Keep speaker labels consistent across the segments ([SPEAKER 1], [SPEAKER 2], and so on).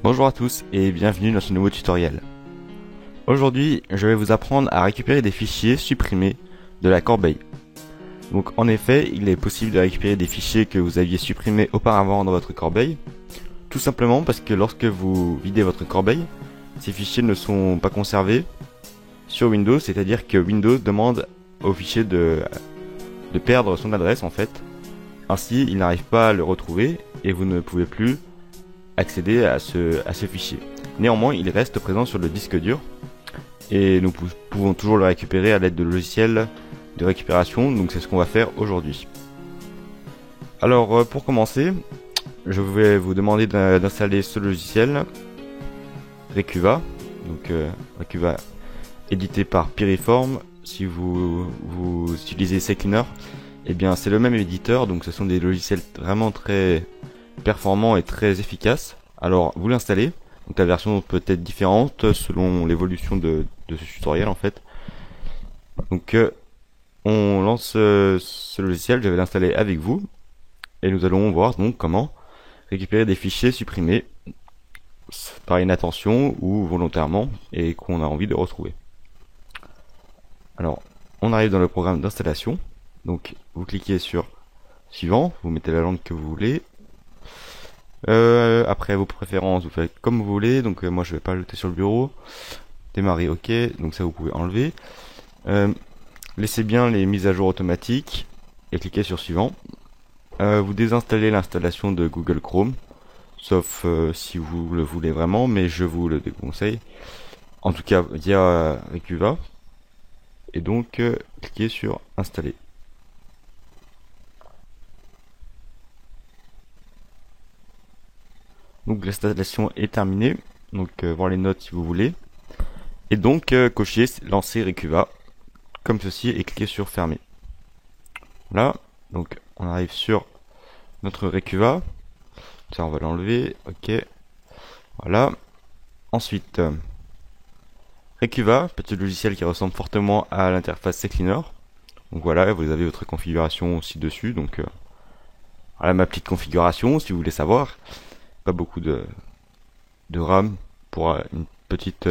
[SPEAKER 1] Bonjour à tous et bienvenue dans ce nouveau tutoriel. Aujourd'hui, je vais vous apprendre à récupérer des fichiers supprimés de la corbeille. Donc en effet, il est possible de récupérer des fichiers que vous aviez supprimés auparavant dans votre corbeille, tout simplement parce que lorsque vous videz votre corbeille, ces fichiers ne sont pas conservés sur Windows, c'est-à-dire que Windows demande au fichier de perdre son adresse en fait. Ainsi, il n'arrive pas à le retrouver et vous ne pouvez plus accéder à ce fichier. Néanmoins, il reste présent sur le disque dur et nous pouvons toujours le récupérer à l'aide de logiciels de récupération, donc c'est ce qu'on va faire aujourd'hui. Alors pour commencer, je vais vous demander d'installer ce logiciel Recuva, donc Recuva édité par Piriform. Si vous utilisez CCleaner, eh bien c'est le même éditeur, donc ce sont des logiciels vraiment très performants et très efficaces. Alors vous l'installez, donc la version peut être différente selon l'évolution de ce tutoriel en fait. Donc on lance ce logiciel, je vais l'installer avec vous et nous allons voir donc comment récupérer des fichiers supprimés par inattention ou volontairement et qu'on a envie de retrouver. Alors on arrive dans le programme d'installation, donc vous cliquez sur suivant, vous mettez la langue que vous voulez. Après vos préférences, vous faites comme vous voulez. Donc moi je vais pas le jeter sur le bureau. Démarrer, ok. Donc ça vous pouvez enlever. Laissez bien les mises à jour automatiques et cliquez sur suivant. Vous désinstallez l'installation de Google Chrome, sauf si vous le voulez vraiment, mais je vous le déconseille. En tout cas via Recuva. Et donc cliquez sur installer. Donc l'installation est terminée. Donc voir les notes si vous voulez. Et donc cochez lancer Recuva comme ceci et cliquez sur fermer. Voilà, donc on arrive sur notre Recuva. Ça on va l'enlever, ok. Voilà. Ensuite, Recuva, petit logiciel qui ressemble fortement à l'interface CCleaner. Donc voilà, vous avez votre configuration aussi dessus. Donc voilà ma petite configuration si vous voulez savoir. Pas beaucoup de RAM pour une petite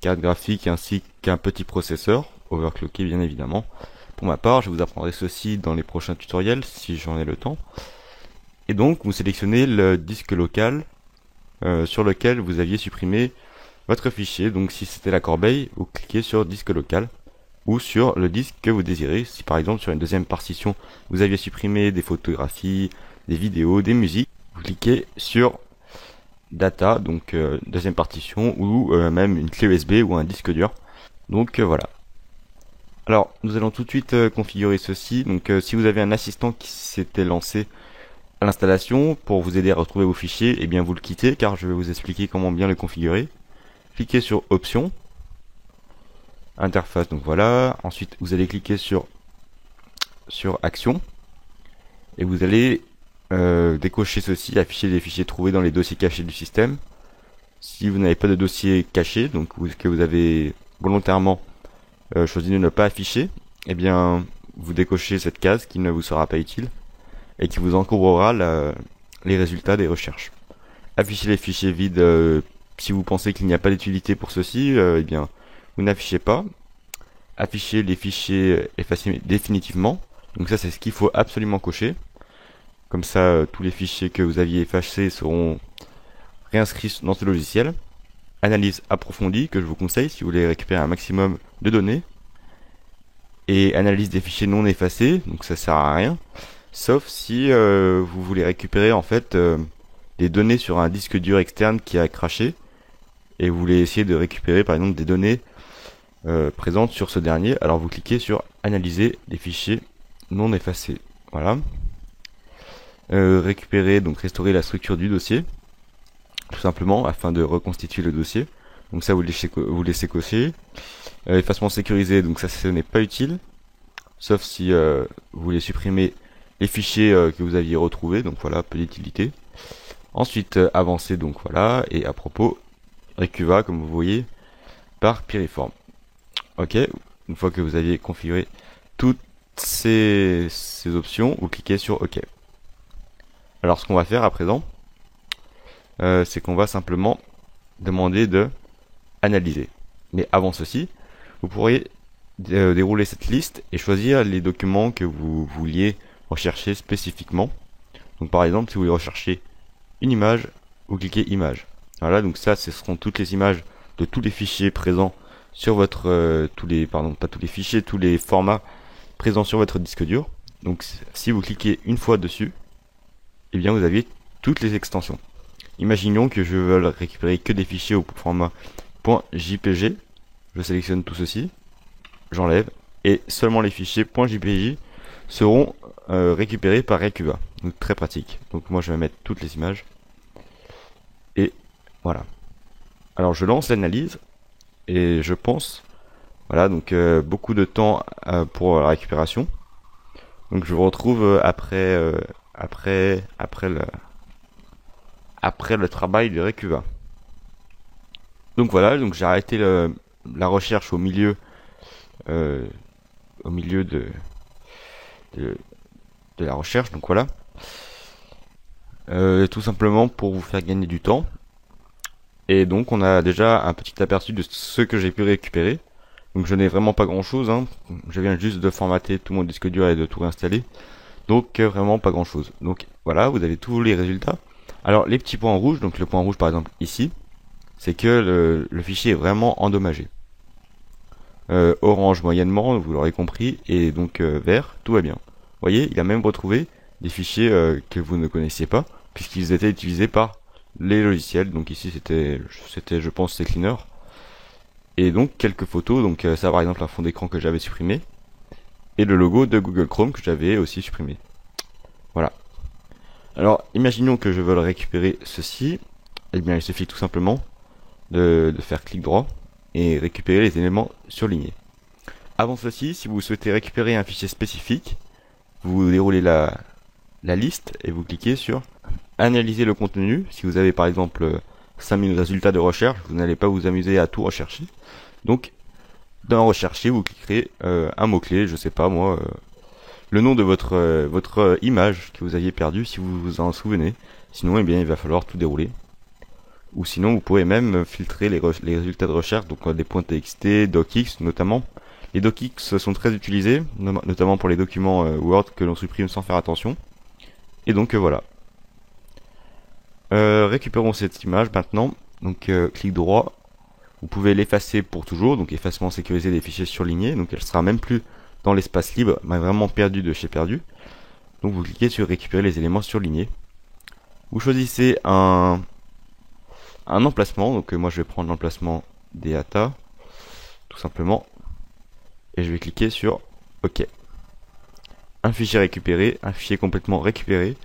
[SPEAKER 1] carte graphique ainsi qu'un petit processeur, overclocké bien évidemment. Pour ma part, je vous apprendrai ceci dans les prochains tutoriels si j'en ai le temps. Et donc, vous sélectionnez le disque local sur lequel vous aviez supprimé votre fichier. Donc, si c'était la corbeille, vous cliquez sur disque local ou sur le disque que vous désirez. Si par exemple sur une deuxième partition, vous aviez supprimé des photographies, des vidéos, des musiques, vous cliquez sur data, donc deuxième partition, ou même une clé USB ou un disque dur. Donc voilà. Alors nous allons tout de suite configurer ceci. Donc si vous avez un assistant qui s'était lancé à l'installation pour vous aider à retrouver vos fichiers, eh bien vous le quittez car je vais vous expliquer comment bien le configurer. Cliquez sur options, interface, donc voilà. Ensuite vous allez cliquer sur action et vous allez décocher ceci, afficher les fichiers trouvés dans les dossiers cachés du système. Si vous n'avez pas de dossier caché, donc que vous avez volontairement choisi de ne pas afficher, eh bien vous décochez cette case qui ne vous sera pas utile et qui vous encombrera les résultats des recherches. Affichez les fichiers vides si vous pensez qu'il n'y a pas d'utilité pour ceci, eh bien vous n'affichez pas. Affichez les fichiers effacés définitivement, donc ça c'est ce qu'il faut absolument cocher. Comme ça, tous les fichiers que vous aviez effacés seront réinscrits dans ce logiciel. Analyse approfondie, que je vous conseille si vous voulez récupérer un maximum de données. Et analyse des fichiers non effacés, donc ça sert à rien. Sauf si vous voulez récupérer en fait des données sur un disque dur externe qui a craché. Et vous voulez essayer de récupérer par exemple des données présentes sur ce dernier. Alors vous cliquez sur analyser des fichiers non effacés. Voilà. Récupérer, donc restaurer la structure du dossier, tout simplement, afin de reconstituer le dossier. Donc ça, vous laissez cocher. Effacement sécurisé, donc ça, ce n'est pas utile, sauf si vous voulez supprimer les fichiers que vous aviez retrouvés, donc voilà, peu d'utilité. Ensuite, avancer, donc voilà, et à propos, Recuva, comme vous voyez, par Piriform. Ok, une fois que vous aviez configuré toutes ces options, vous cliquez sur OK. Alors ce qu'on va faire à présent, c'est qu'on va simplement demander de analyser. Mais avant ceci, vous pourriez dérouler cette liste et choisir les documents que vous vouliez rechercher spécifiquement. Donc par exemple, si vous voulez rechercher une image, vous cliquez image. Voilà, donc ça, ce seront toutes les images de tous les fichiers présents sur votre pas tous les fichiers, tous les formats présents sur votre disque dur. Donc si vous cliquez une fois dessus, eh bien vous avez toutes les extensions. Imaginons que je veuille récupérer que des fichiers au format .jpg. Je sélectionne tout ceci, j'enlève, et seulement les fichiers .jpg seront récupérés par Recuva. Donc très pratique. Donc moi je vais mettre toutes les images. Et voilà. Alors je lance l'analyse et je pense, voilà, donc beaucoup de temps pour la récupération. Donc je vous retrouve après le travail de Recuva. Donc voilà, donc j'ai arrêté la recherche euh, au milieu de la recherche. Donc voilà, tout simplement pour vous faire gagner du temps. Et donc on a déjà un petit aperçu de ce que j'ai pu récupérer. Donc je n'ai vraiment pas grand chose, hein. Je viens juste de formater tout mon disque dur et de tout réinstaller. Donc vraiment pas grand chose. Donc voilà, vous avez tous les résultats. Alors les petits points rouges, donc le point rouge par exemple ici, c'est que le fichier est vraiment endommagé. Orange moyennement, vous l'aurez compris, et donc vert, tout va bien. Vous voyez, il a même retrouvé des fichiers que vous ne connaissiez pas, puisqu'ils étaient utilisés par les logiciels. Donc ici c'était je pense CCleaner. Et donc quelques photos, donc ça par exemple un fond d'écran que j'avais supprimé, et le logo de Google Chrome que j'avais aussi supprimé. Voilà. Alors imaginons que je veuille récupérer ceci, et bien il suffit tout simplement de faire clic droit et récupérer les éléments surlignés. Avant ceci, si vous souhaitez récupérer un fichier spécifique, vous déroulez la liste et vous cliquez sur analyser le contenu. Si vous avez par exemple 5000 résultats de recherche, vous n'allez pas vous amuser à tout rechercher. Donc dans rechercher, vous cliquerez un mot-clé, je sais pas moi, le nom de votre image que vous aviez perdue si vous vous en souvenez. Sinon, eh bien, il va falloir tout dérouler. Ou sinon, vous pouvez même filtrer les résultats de recherche, donc des points .txt, docx notamment. Les docx sont très utilisés, notamment pour les documents Word que l'on supprime sans faire attention. Et donc voilà. Récupérons cette image maintenant. Donc clic droit. Vous pouvez l'effacer pour toujours, donc effacement sécurisé des fichiers surlignés. Donc elle sera même plus dans l'espace libre, mais vraiment perdu de chez perdu. Donc vous cliquez sur récupérer les éléments surlignés. Vous choisissez un emplacement, donc moi je vais prendre l'emplacement data, tout simplement, et je vais cliquer sur OK. Un fichier récupéré, un fichier complètement récupéré,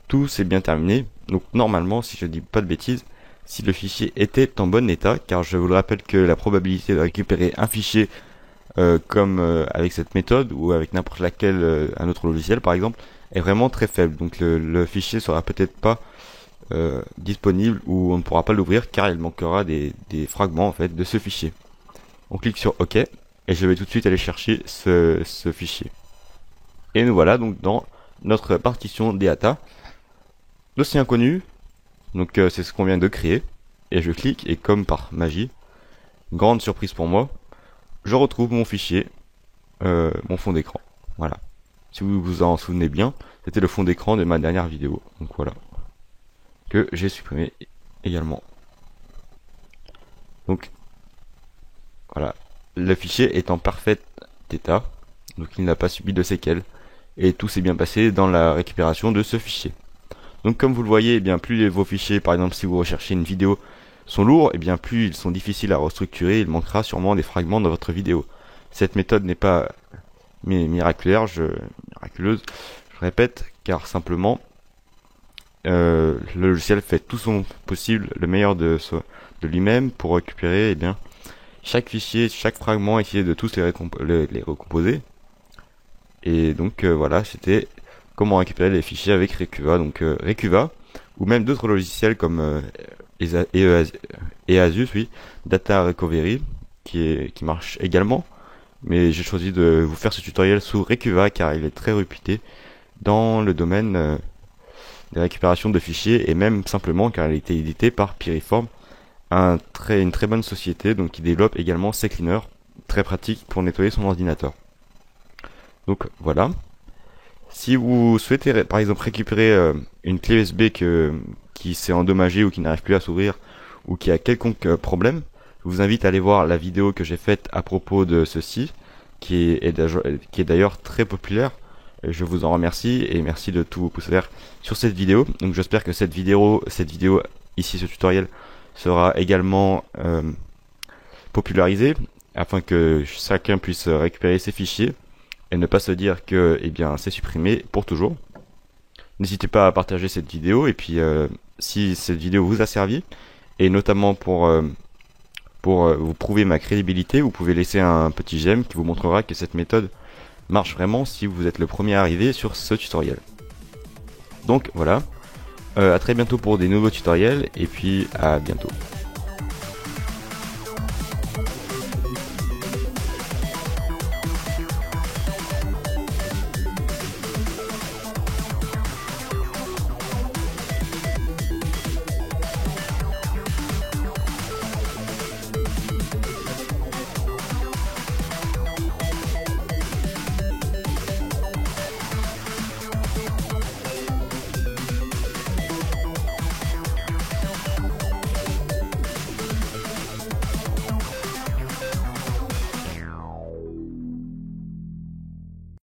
[SPEAKER 1] tout c'est bien terminé. Donc normalement, si je dis pas de bêtises, si le fichier était en bon état, car je vous le rappelle que la probabilité de récupérer un fichier comme avec cette méthode ou avec n'importe laquelle un autre logiciel par exemple est vraiment très faible. Donc le fichier sera peut-être pas disponible ou on ne pourra pas l'ouvrir car il manquera des fragments en fait de ce fichier. On clique sur OK et je vais tout de suite aller chercher ce fichier. Et nous voilà donc dans notre partition data, dossier inconnu. Donc c'est ce qu'on vient de créer et je clique et comme par magie, grande surprise pour moi, je retrouve mon fichier, mon fond d'écran. Voilà. Si vous vous en souvenez bien, c'était le fond d'écran de ma dernière vidéo. Donc voilà. Que j'ai supprimé également. Donc voilà, le fichier est en parfait état, donc il n'a pas subi de séquelles et tout s'est bien passé dans la récupération de ce fichier. Donc comme vous le voyez, eh bien plus vos fichiers, par exemple si vous recherchez une vidéo, sont lourds, et bien plus ils sont difficiles à restructurer, il manquera sûrement des fragments dans votre vidéo. Cette méthode n'est pas miraculeuse, je répète, car simplement le logiciel fait tout son possible, le meilleur de lui-même pour récupérer chaque fichier, chaque fragment, essayer de tous les recomposer. Et donc voilà, c'était comment récupérer les fichiers avec Recuva. Donc Recuva, ou même d'autres logiciels comme EASUS, oui, Data Recovery, qui marche également. Mais j'ai choisi de vous faire ce tutoriel sous Recuva car il est très réputé dans le domaine des récupérations de fichiers et même simplement car elle a été éditée par Piriform, une très bonne société donc qui développe également CCleaner, très pratique pour nettoyer son ordinateur. Donc voilà. Si vous souhaitez par exemple récupérer une clé USB qui s'est endommagée ou qui n'arrive plus à s'ouvrir ou qui a quelconque problème, je vous invite à aller voir la vidéo que j'ai faite à propos de ceci, qui est d'ailleurs très populaire. Je vous en remercie et merci de tout pousser sur cette vidéo. Donc j'espère que cette vidéo ici, ce tutoriel, sera également popularisé afin que chacun puisse récupérer ses fichiers et ne pas se dire que c'est supprimé pour toujours. N'hésitez pas à partager cette vidéo et puis si cette vidéo vous a servi et notamment pour vous prouver ma crédibilité, vous pouvez laisser un petit j'aime qui vous montrera que cette méthode marche vraiment si vous êtes le premier à arriver sur ce tutoriel. Donc voilà, à très bientôt pour des nouveaux tutoriels et puis à bientôt.